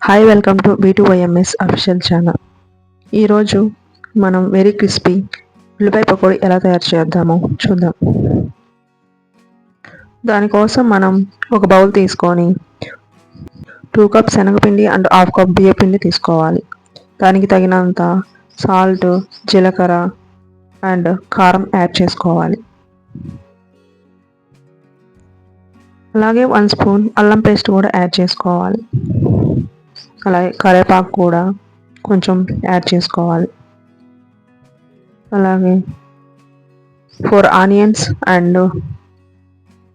Hi, welcome to B2YMS official channel. ఈరోజు మనం very crispy ఉల్లిపాయ పకోడీ ఎలా తయారు చేద్దామో చూద్దాం. దానికోసం మనం ఒక బౌల్ తీసుకొని 2 కప్స్ శనగపిండి అండ్ హాఫ్ కప్ బియ్య పిండి తీసుకోవాలి. దానికి తగినంత సాల్ట్, జీలకర్ర అండ్ కారం యాడ్ చేసుకోవాలి. అలాగే 1 స్పూన్ అల్లం పేస్ట్ కూడా యాడ్ చేసుకోవాలి. అలాగే కరివేపాకు కూడా కొంచెం యాడ్ చేసుకోవాలి. అలాగే 4 ఆనియన్స్ అండ్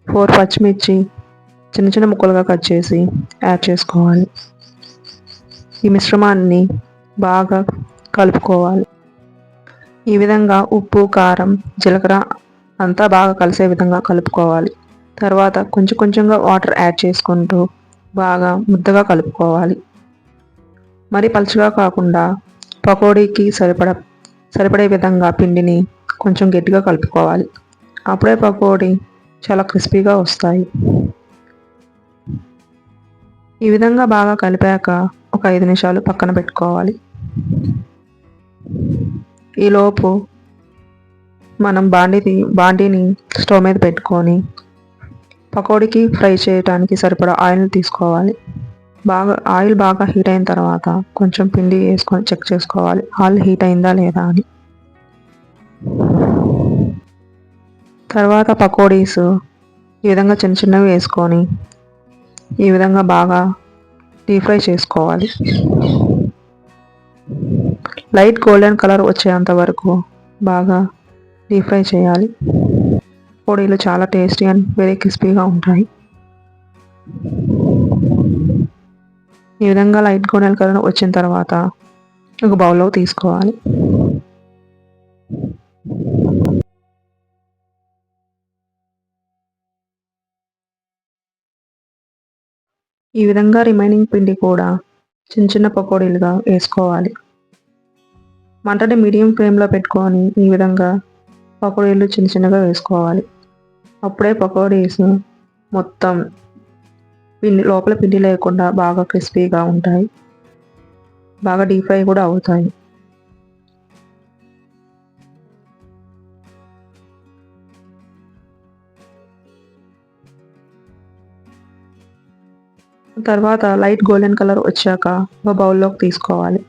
4 పచ్చిమిర్చి చిన్న చిన్న ముక్కలుగా కట్ చేసి యాడ్ చేసుకోవాలి. ఈ మిశ్రమాన్ని బాగా కలుపుకోవాలి. ఈ విధంగా ఉప్పు, కారం, జీలకర్ర అంతా బాగా కలిసే విధంగా కలుపుకోవాలి. తర్వాత కొంచెం కొంచెంగా వాటర్ యాడ్ చేసుకుంటూ బాగా ముద్దగా కలుపుకోవాలి. మరి పలుచగా కాకుండా పకోడీకి సరిపడే విధంగా పిండిని కొంచెం గట్టిగా కలుపుకోవాలి. అప్పుడే పకోడీ చాలా క్రిస్పీగా వస్తాయి. ఈ విధంగా బాగా కలిపాక ఒక 5 నిమిషాలు పక్కన పెట్టుకోవాలి. ఈలోపు మనం బాండీని స్టవ్ మీద పెట్టుకొని పకోడీకి ఫ్రై చేయడానికి సరిపడా ఆయిల్ తీసుకోవాలి. ఆయిల్ బాగా హీట్ అయిన తర్వాత కొంచెం పిండి వేసుకొని చెక్ చేసుకోవాలి ఆయిల్ హీట్ అయిందా లేదా అని. తర్వాత పకోడీస్ ఈ విధంగా చిన్న చిన్నవి వేసుకొని ఈ విధంగా బాగా డీప్ ఫ్రై చేసుకోవాలి. లైట్ గోల్డెన్ కలర్ వచ్చేంత వరకు బాగా డీప్ ఫ్రై చేయాలి. పకోడీలు చాలా టేస్టీ అండ్ వెరీ క్రిస్పీగా ఉంటాయి. ఈ విధంగా లైట్ గోల్డెన్ కలర్ వచ్చిన తర్వాత ఒక బౌల్లో తీసుకోవాలి. ఈ విధంగా రిమైనింగ్ పిండి కూడా చిన్న చిన్న పకోడీలుగా వేసుకోవాలి. మంటని మీడియం ఫ్లేమ్లో పెట్టుకొని ఈ విధంగా పకోడీలు చిన్న చిన్నగా వేసుకోవాలి. అప్పుడే పకోడీస్ మొత్తం లోపల పిండి లేకుండా బాగా క్రిస్పీగా ఉంటాయి. బాగా డీప్ ఫ్రై కూడా అవుతాయి. తర్వాత లైట్ గోల్డెన్ కలర్ వచ్చాక ఒక బౌల్లోకి తీసుకోవాలి.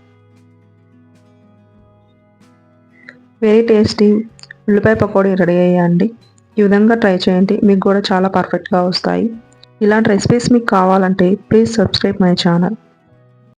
వెరీ టేస్టీ ఉల్లిపాయ పకోడీ రెడీ అయ్యాయండి. ఈ విధంగా ట్రై చేయండి, మీకు కూడా చాలా పర్ఫెక్ట్గా వస్తాయి. ఇలాంటి రెసిపీస్ మీకు కావాలంటే ప్లీజ్ సబ్స్క్రైబ్ మై ఛానల్.